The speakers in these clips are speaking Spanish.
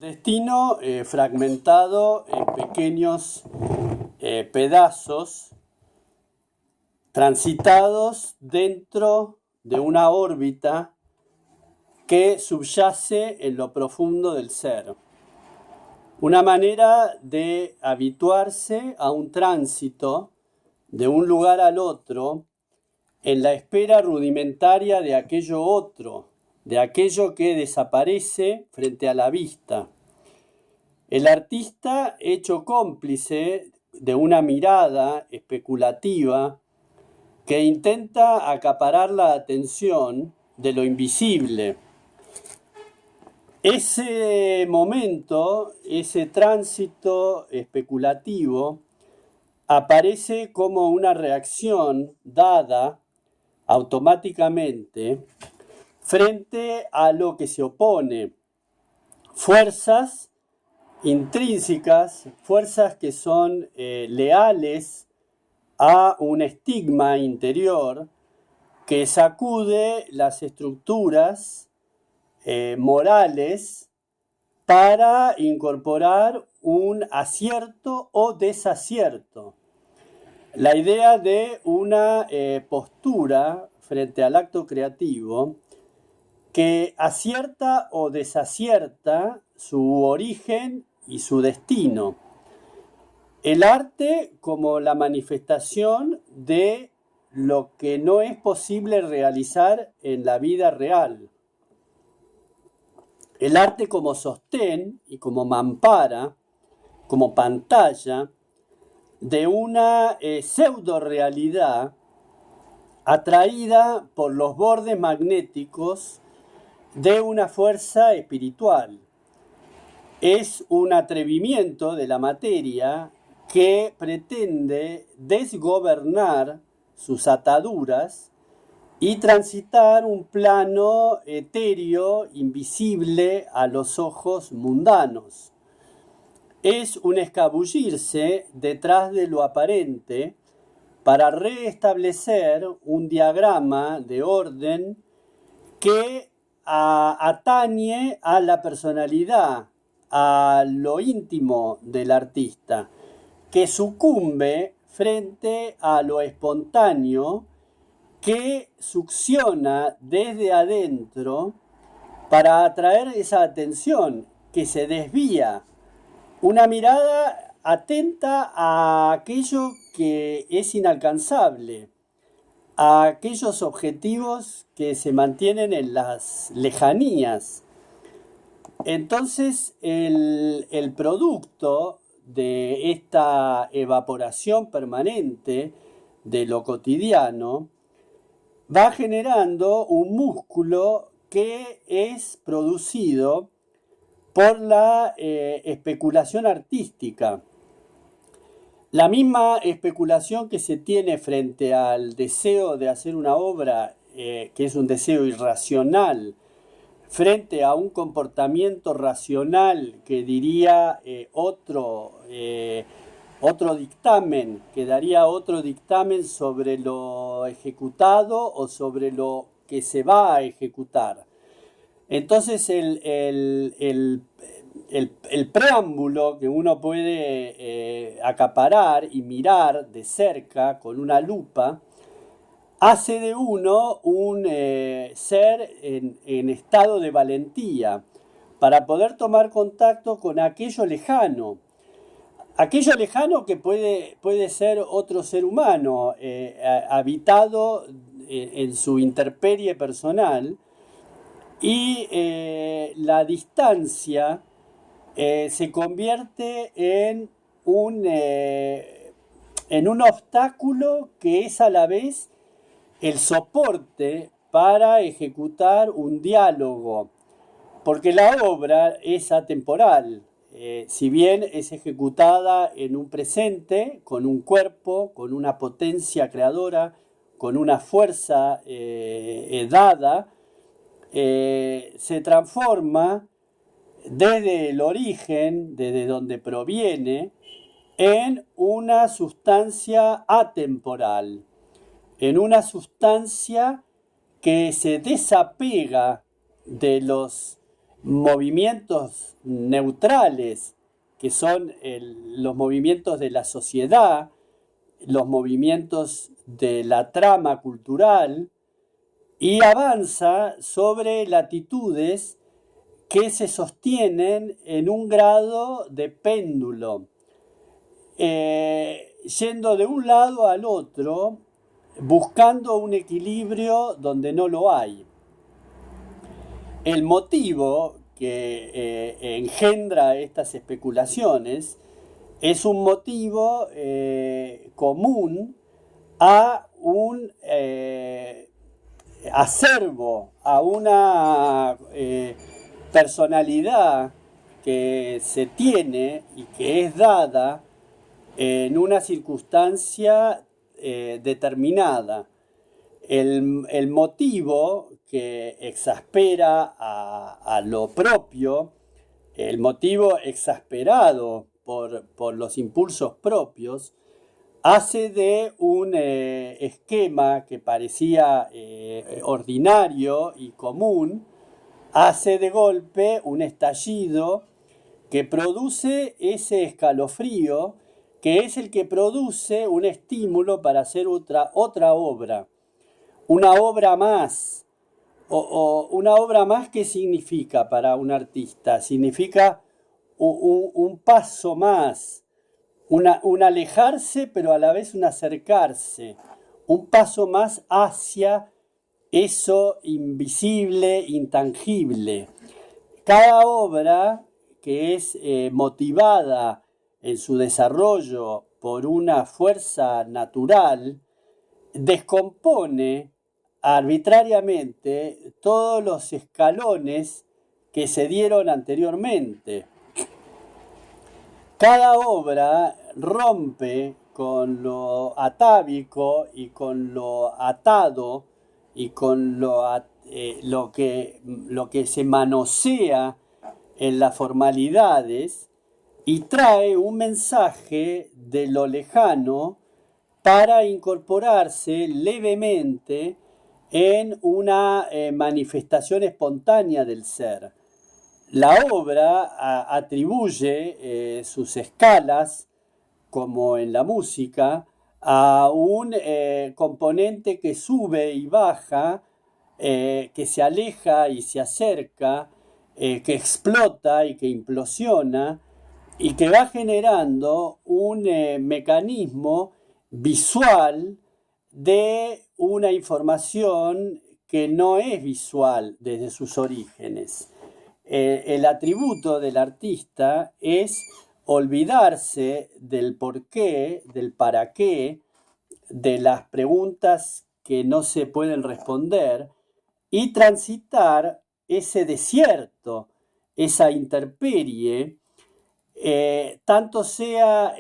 Destino fragmentado en pequeños pedazos transitados dentro de una órbita que subyace en lo profundo del ser. Una manera de habituarse a un tránsito de un lugar al otro en la espera rudimentaria de aquello otro, de aquello que desaparece frente a la vista. El artista, hecho cómplice de una mirada especulativa que intenta acaparar la atención de lo invisible. Ese momento, ese tránsito especulativo, aparece como una reacción dada automáticamente frente a lo que se opone, fuerzas intrínsecas, fuerzas que son leales a un estigma interior que sacude las estructuras morales para incorporar un acierto o desacierto. La idea de una postura frente al acto creativo que acierta o desacierta su origen y su destino. El arte como la manifestación de lo que no es posible realizar en la vida real. El arte como sostén y como mampara, como pantalla de una pseudo-realidad atraída por los bordes magnéticos de una fuerza espiritual. Es un atrevimiento de la materia que pretende desgobernar sus ataduras y transitar un plano etéreo, invisible a los ojos mundanos. Es un escabullirse detrás de lo aparente para restablecer un diagrama de orden que atañe a la personalidad, a lo íntimo del artista, que sucumbe frente a lo espontáneo, que succiona desde adentro para atraer esa atención, que se desvía. Una mirada atenta a aquello que es inalcanzable, a aquellos objetivos que se mantienen en las lejanías. Entonces el producto de esta evaporación permanente de lo cotidiano va generando un músculo que es producido por la especulación artística. La misma especulación que se tiene frente al deseo de hacer una obra, que es un deseo irracional, frente a un comportamiento racional que diría otro dictamen, que daría otro dictamen sobre lo ejecutado o sobre lo que se va a ejecutar. Entonces el preámbulo que uno puede acaparar y mirar de cerca con una lupa hace de uno un ser en estado de valentía para poder tomar contacto con aquello lejano. Aquello lejano que puede ser otro ser humano, habitado en su intemperie personal, y la distancia se convierte en un obstáculo que es a la vez el soporte para ejecutar un diálogo, porque la obra es atemporal. Si bien es ejecutada en un presente, con un cuerpo, con una potencia creadora, con una fuerza dada, se transforma desde el origen, desde donde proviene, en una sustancia atemporal, en una sustancia que se desapega de los movimientos neutrales, que son los movimientos de la sociedad, los movimientos de la trama cultural, y avanza sobre latitudes que se sostienen en un grado de péndulo, yendo de un lado al otro, buscando un equilibrio donde no lo hay. El motivo que engendra estas especulaciones es un motivo común a un acervo, a una personalidad que se tiene y que es dada en una circunstancia determinada. El motivo que exaspera a lo propio, el motivo exasperado por los impulsos propios, hace de un esquema que parecía ordinario y común, hace de golpe un estallido que produce ese escalofrío, que es el que produce un estímulo para hacer otra obra. Una obra más. Una obra más, ¿qué significa para un artista? Significa un paso más, un alejarse, pero a la vez un acercarse, un paso más hacia eso invisible, intangible. Cada obra que es motivada en su desarrollo por una fuerza natural, descompone arbitrariamente todos los escalones que se dieron anteriormente. Cada obra rompe con lo atávico y con lo atado y con lo que se manosea en las formalidades, y trae un mensaje de lo lejano para incorporarse levemente en una manifestación espontánea del ser. La obra atribuye sus escalas, como en la música, a un componente que sube y baja, que se aleja y se acerca, que explota y que implosiona, y que va generando un mecanismo visual de una información que no es visual desde sus orígenes. El atributo del artista es olvidarse del porqué, del para qué, de las preguntas que no se pueden responder, y transitar ese desierto, esa intemperie, tanto sea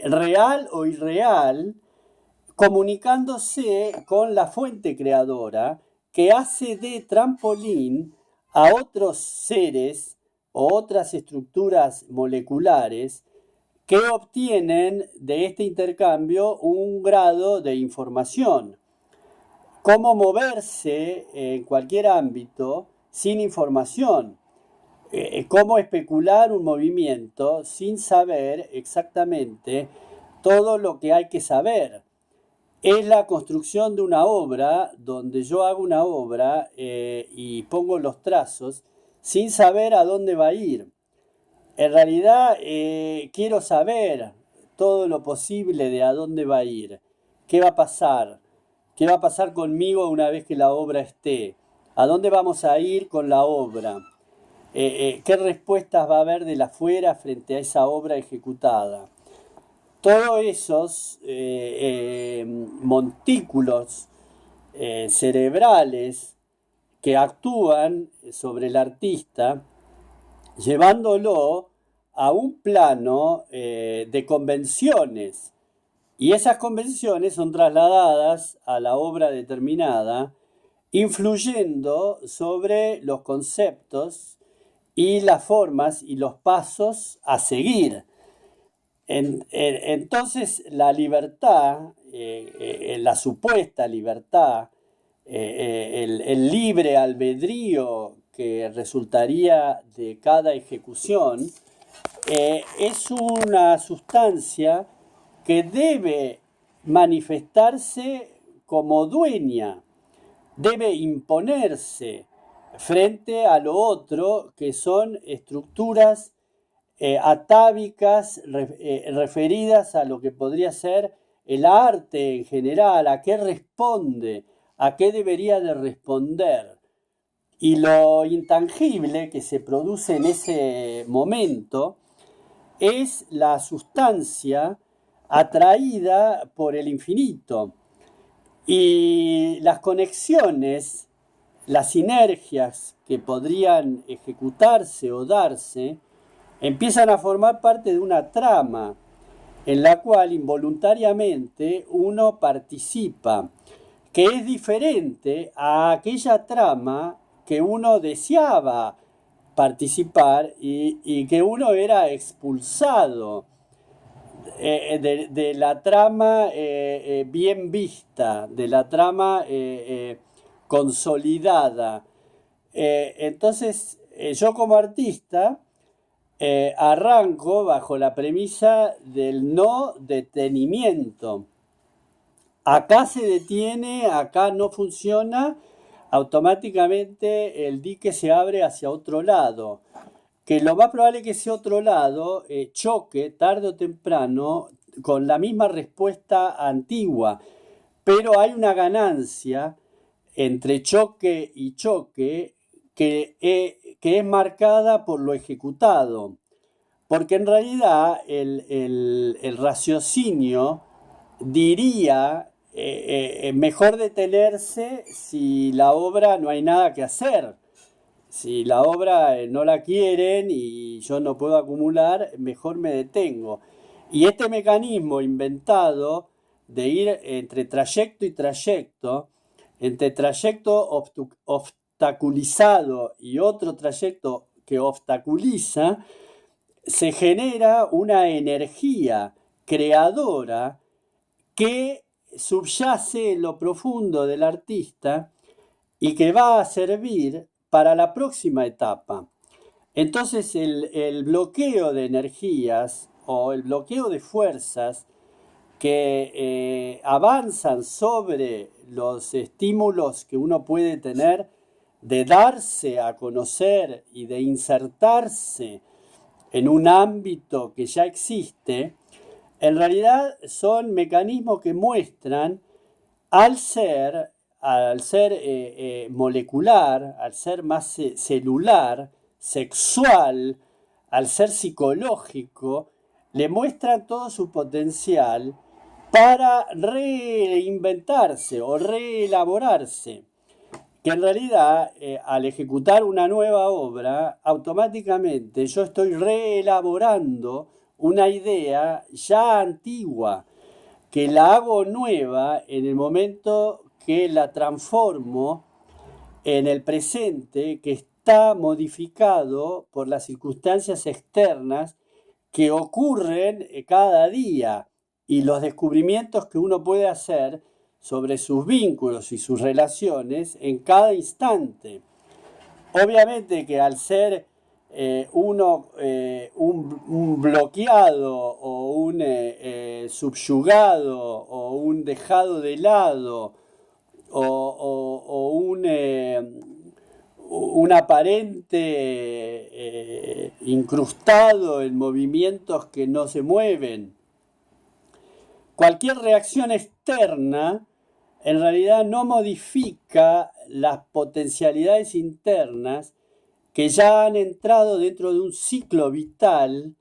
real o irreal, comunicándose con la fuente creadora, que hace de trampolín a otros seres o otras estructuras moleculares que obtienen de este intercambio un grado de información. Cómo moverse en cualquier ámbito sin información. Cómo especular un movimiento sin saber exactamente todo lo que hay que saber. Es la construcción de una obra donde yo hago una obra y pongo los trazos sin saber a dónde va a ir. En realidad quiero saber todo lo posible de a dónde va a ir, qué va a pasar, qué va a pasar conmigo una vez que la obra esté, a dónde vamos a ir con la obra, qué respuestas va a haber de la afuera frente a esa obra ejecutada. Todos esos montículos cerebrales que actúan sobre el artista, llevándolo a un plano de convenciones, y esas convenciones son trasladadas a la obra determinada, influyendo sobre los conceptos y las formas y los pasos a seguir. Entonces la libertad, la supuesta libertad, el libre albedrío que resultaría de cada ejecución, es una sustancia que debe manifestarse como dueña, debe imponerse frente a lo otro, que son estructuras atávicas referidas a lo que podría ser el arte en general, a qué responde, a qué debería de responder. Y lo intangible que se produce en ese momento es la sustancia atraída por el infinito. Y las conexiones, las sinergias que podrían ejecutarse o darse, empiezan a formar parte de una trama en la cual involuntariamente uno participa, que es diferente a aquella trama que uno deseaba participar y que uno era expulsado de la trama bien vista, de la trama consolidada. Entonces, yo como artista arranco bajo la premisa del no detenimiento. Acá se detiene, acá no funciona, automáticamente el dique se abre hacia otro lado. Que lo más probable es que ese otro lado choque tarde o temprano con la misma respuesta antigua, pero hay una ganancia entre choque y choque que es marcada por lo ejecutado, porque en realidad el raciocinio diría mejor detenerse si la obra no hay nada que hacer. Si la obra no la quieren y yo no puedo acumular, mejor me detengo. Y este mecanismo inventado de ir entre trayecto y trayecto, entre trayecto obstaculizado y otro trayecto que obstaculiza, se genera una energía creadora que subyace en lo profundo del artista y que va a servir para la próxima etapa. Entonces el bloqueo de energías o el bloqueo de fuerzas que avanzan sobre los estímulos que uno puede tener de darse a conocer y de insertarse en un ámbito que ya existe, en realidad son mecanismos que muestran al ser molecular, al ser más celular, sexual, al ser psicológico, le muestran todo su potencial para reinventarse o reelaborarse. Que en realidad, al ejecutar una nueva obra, automáticamente yo estoy reelaborando una idea ya antigua, que la hago nueva en el momento que la transformo en el presente, que está modificado por las circunstancias externas que ocurren cada día y los descubrimientos que uno puede hacer sobre sus vínculos y sus relaciones en cada instante. Obviamente que al ser uno un bloqueado o un subyugado o un dejado de lado o un aparente incrustado en movimientos que no se mueven. Cualquier reacción externa en realidad no modifica las potencialidades internas que ya han entrado dentro de un ciclo vital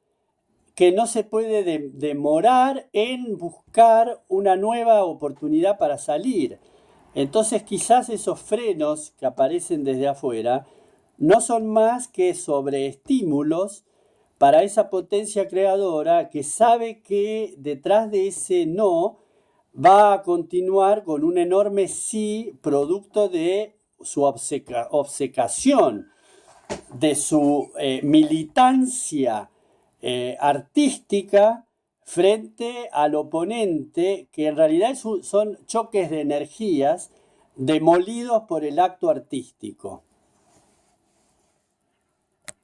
que no se puede demorar en buscar una nueva oportunidad para salir. Entonces quizás esos frenos que aparecen desde afuera no son más que sobreestímulos para esa potencia creadora que sabe que detrás de ese no va a continuar con un enorme sí producto de su obcecación, de su militancia artística frente al oponente, que en realidad son choques de energías demolidos por el acto artístico.